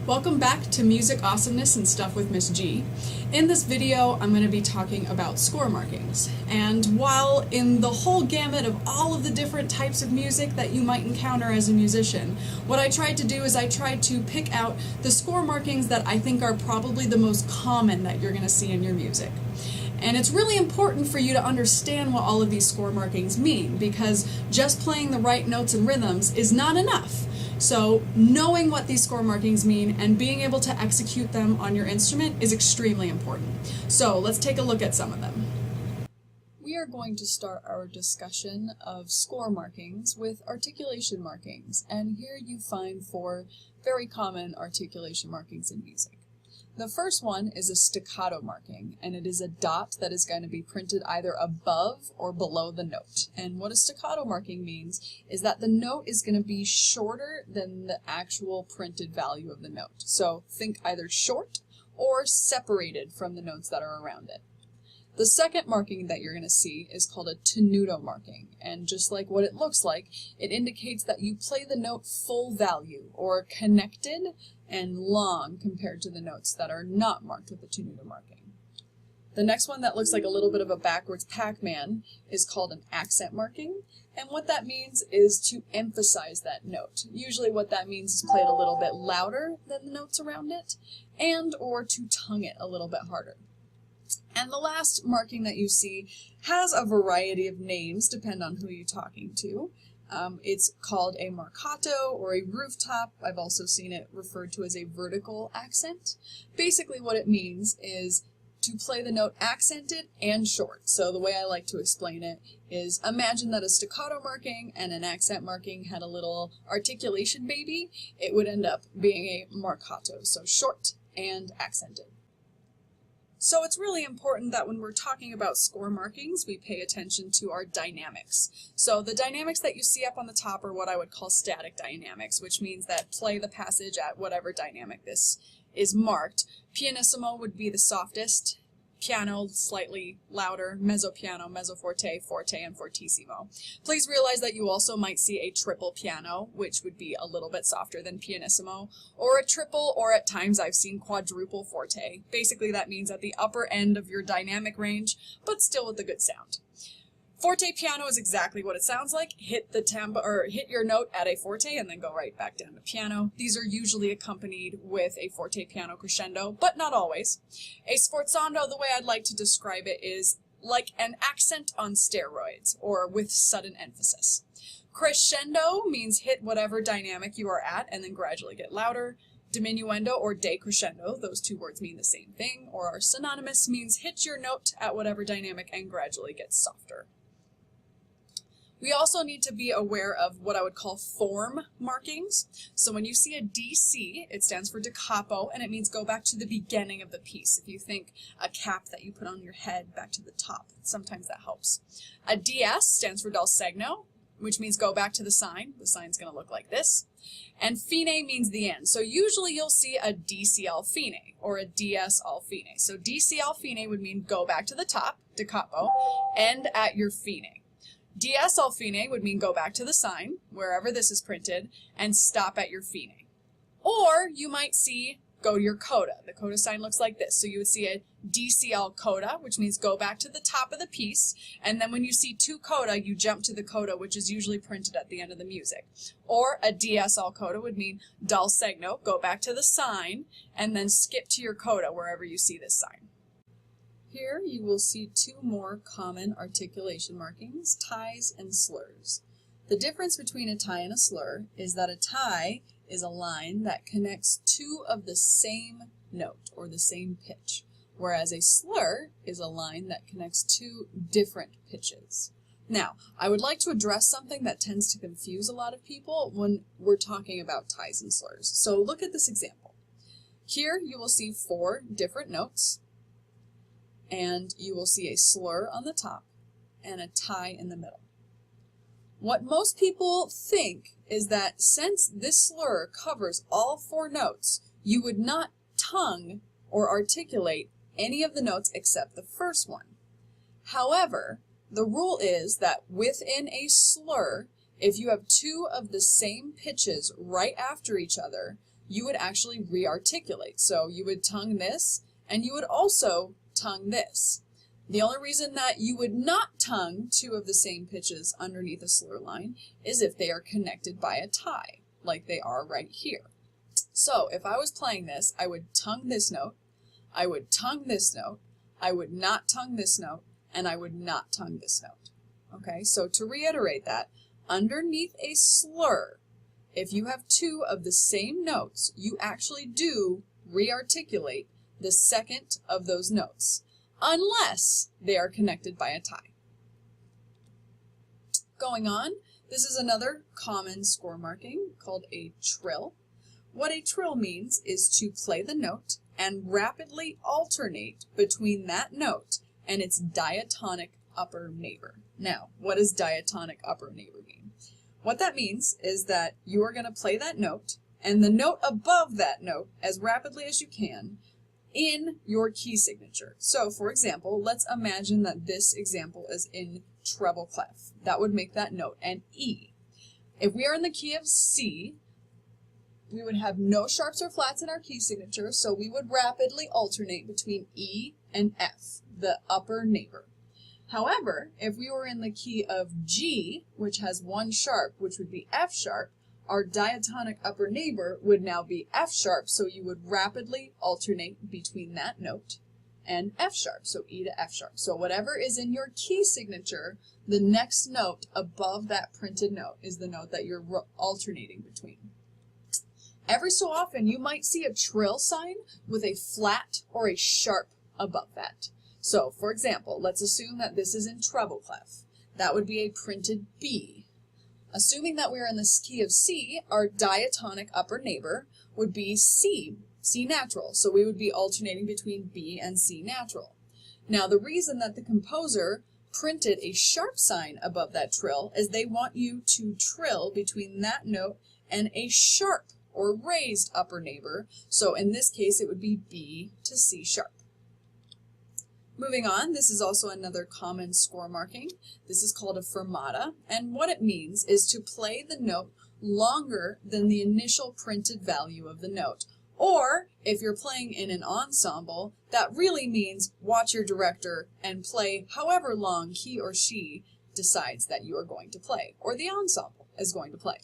Welcome back to Music Awesomeness and Stuff with Miss G. In this video, I'm going to be talking about score markings. And while in the whole gamut of all of the different types of music that you might encounter as a musician, what I tried to do is I tried to pick out the score markings that I think are probably the most common that you're going to see in your music. And it's really important for you to understand what all of these score markings mean, because just playing the right notes and rhythms is not enough. So knowing what these score markings mean and being able to execute them on your instrument is extremely important. So let's take a look at some of them. We are going to start our discussion of score markings with articulation markings, and here you find 4 very common articulation markings in music. The first one is a staccato marking, and it is a dot that is going to be printed either above or below the note. And what a staccato marking means is that the note is going to be shorter than the actual printed value of the note. So think either short or separated from the notes that are around it. The second marking that you're going to see is called a tenuto marking, and just like what it looks like, it indicates that you play the note full value, or connected and long compared to the notes that are not marked with the tenuto marking. The next one that looks like a little bit of a backwards Pac-Man is called an accent marking, and what that means is to emphasize that note. Usually what that means is play it a little bit louder than the notes around it, and or to tongue it a little bit harder. And the last marking that you see has a variety of names, depending on who you're talking to. It's called a marcato or a rooftop. I've also seen it referred to as a vertical accent. Basically what it means is to play the note accented and short. So the way I like to explain it is, imagine that a staccato marking and an accent marking had a little articulation baby. It would end up being a marcato, so short and accented. So it's really important that when we're talking about score markings, we pay attention to our dynamics. So the dynamics that you see up on the top are what I would call static dynamics, which means that play the passage at whatever dynamic this is marked. Pianissimo would be the softest, piano slightly louder, mezzo piano, mezzo forte, forte, and fortissimo. Please realize that you also might see a triple piano, which would be a little bit softer than pianissimo, or a triple, or at times I've seen quadruple forte. Basically that means at the upper end of your dynamic range, but still with a good sound. Forte piano is exactly what it sounds like. Hit the tempo, or hit your note at a forte and then go right back down to piano. These are usually accompanied with a forte piano crescendo, but not always. A sforzando, the way I'd like to describe it, is like an accent on steroids, or with sudden emphasis. Crescendo means hit whatever dynamic you are at and then gradually get louder. Diminuendo or decrescendo, those two words mean the same thing, or are synonymous, means hit your note at whatever dynamic and gradually get softer. We also need to be aware of what I would call form markings. So when you see a DC, it stands for da capo, and it means go back to the beginning of the piece. If you think a cap that you put on your head, back to the top, sometimes that helps. A DS stands for dal segno, which means go back to the sign. The sign's going to look like this. And fine means the end. So usually you'll see a DC al fine or a DS al fine. So DC al fine would mean go back to the top, da capo, end at your fine. DS al fine would mean go back to the sign, wherever this is printed, and stop at your fine. Or you might see go to your coda. The coda sign looks like this. So you would see a DC al coda, which means go back to the top of the piece, and then when you see 2 coda, you jump to the coda, which is usually printed at the end of the music. Or a DS al coda would mean dal segno, go back to the sign, and then skip to your coda wherever you see this sign. Here you will see 2 more common articulation markings, ties and slurs. The difference between a tie and a slur is that a tie is a line that connects 2 of the same note or the same pitch, whereas a slur is a line that connects 2 different pitches. Now, I would like to address something that tends to confuse a lot of people when we're talking about ties and slurs. So look at this example. Here you will see 4 different notes, and you will see a slur on the top and a tie in the middle. What most people think is that since this slur covers all 4 notes, you would not tongue or articulate any of the notes except the first one. However, the rule is that within a slur, if you have 2 of the same pitches right after each other, you would actually rearticulate. So you would tongue this, and you would also tongue this. The only reason that you would not tongue two of the same pitches underneath a slur line is if they are connected by a tie, like they are right here. So if I was playing this, I would tongue this note, I would tongue this note, I would not tongue this note, and I would not tongue this note. Okay, so to reiterate that, underneath a slur, if you have two of the same notes, you actually do rearticulate the second of those notes, unless they are connected by a tie. Going on, this is another common score marking called a trill. What a trill means is to play the note and rapidly alternate between that note and its diatonic upper neighbor. Now, what does diatonic upper neighbor mean? What that means is that you are going to play that note and the note above that note as rapidly as you can in your key signature. So, for example, let's imagine that this example is in treble clef. That would make that note an E. If we are in the key of C, we would have no sharps or flats in our key signature, so we would rapidly alternate between E and F, the upper neighbor. However, if we were in the key of G, which has one sharp, which would be F sharp, our diatonic upper neighbor would now be F sharp, so you would rapidly alternate between that note and F sharp, so E to F sharp. So whatever is in your key signature, the next note above that printed note is the note that you're alternating between. Every so often, you might see a trill sign with a flat or a sharp above that. So, for example, let's assume that this is in treble clef. That would be a printed B. Assuming that we're in the key of C, our diatonic upper neighbor would be C, C natural. So we would be alternating between B and C natural. Now, the reason that the composer printed a sharp sign above that trill is they want you to trill between that note and a sharp or raised upper neighbor. So in this case, it would be B to C sharp. Moving on, this is also another common score marking. This is called a fermata, and what it means is to play the note longer than the initial printed value of the note. Or, if you're playing in an ensemble, that really means watch your director and play however long he or she decides that you are going to play, or the ensemble is going to play.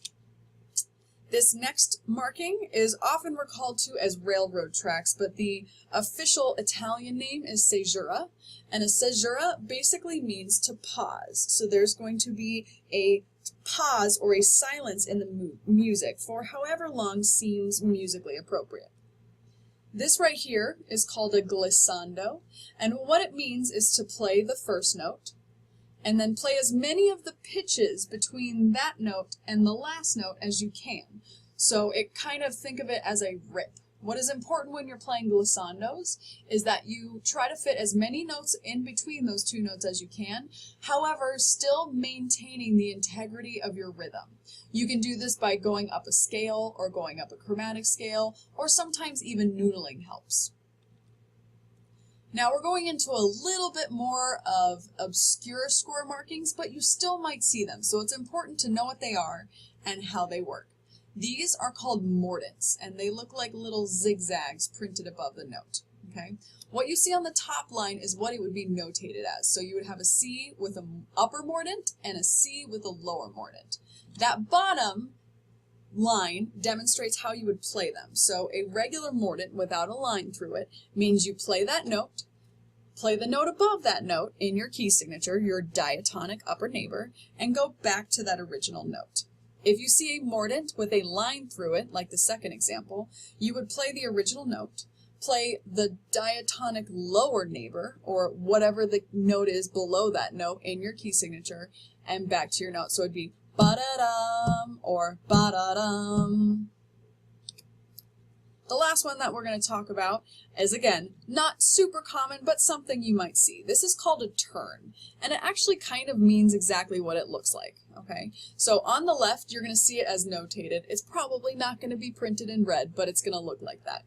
This next marking is often recalled to as railroad tracks, but the official Italian name is caesura, and a caesura basically means to pause. So there's going to be a pause or a silence in the music for however long seems musically appropriate. This right here is called a glissando, and what it means is to play the first note, and then play as many of the pitches between that note and the last note as you can. So it kind of, think of it as a rip. What is important when you're playing glissandos is that you try to fit as many notes in between those two notes as you can, however, still maintaining the integrity of your rhythm. You can do this by going up a scale or going up a chromatic scale, or sometimes even noodling helps. Now we're going into a little bit more of obscure score markings, but you still might see them, so it's important to know what they are and how they work. These are called mordents, and they look like little zigzags printed above the note. Okay? What you see on the top line is what it would be notated as. So you would have a C with an upper mordent and a C with a lower mordent. That bottom line demonstrates how you would play them. So a regular mordent without a line through it means you play that note, play the note above that note in your key signature, your diatonic upper neighbor, and go back to that original note. If you see a mordent with a line through it, like the second example, you would play the original note, play the diatonic lower neighbor, or whatever the note is below that note in your key signature, and back to your note. So it'd be ba-da-dum or ba-da-dum. The last one that we're going to talk about is, again, not super common, but something you might see. This is called a turn, and it actually kind of means exactly what it looks like, okay? So on the left, you're going to see it as notated. It's probably not going to be printed in red, but it's going to look like that.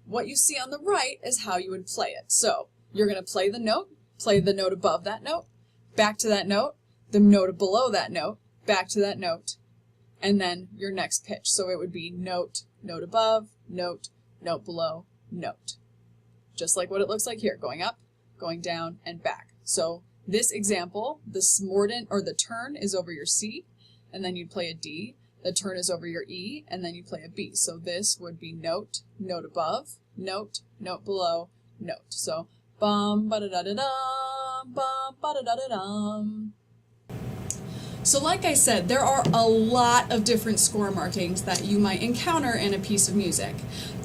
What you see on the right is how you would play it. So you're going to play the note above that note, back to that note, the note below that note, back to that note, and then your next pitch. So it would be note, note above, note, note below, note. Just like what it looks like here, going up, going down, and back. So this example, this mordent or the turn is over your C, and then you'd play a D. The turn is over your E, and then you play a B. So this would be note, note above, note, note below, note. So bum ba da da da dum, bum ba da da da dum. So like I said, there are a lot of different score markings that you might encounter in a piece of music.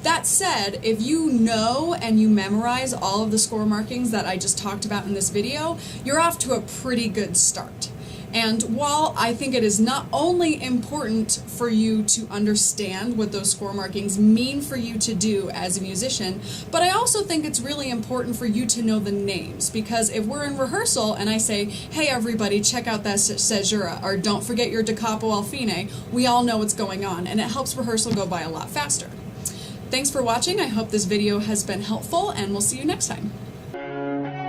That said, if you know and you memorize all of the score markings that I just talked about in this video, you're off to a pretty good start. And while I think it is not only important for you to understand what those score markings mean for you to do as a musician, but I also think it's really important for you to know the names, because if we're in rehearsal and I say, hey everybody, check out that caesura, or don't forget your da capo al fine, we all know what's going on, and it helps rehearsal go by a lot faster. Thanks for watching. I hope this video has been helpful, and we'll see you next time.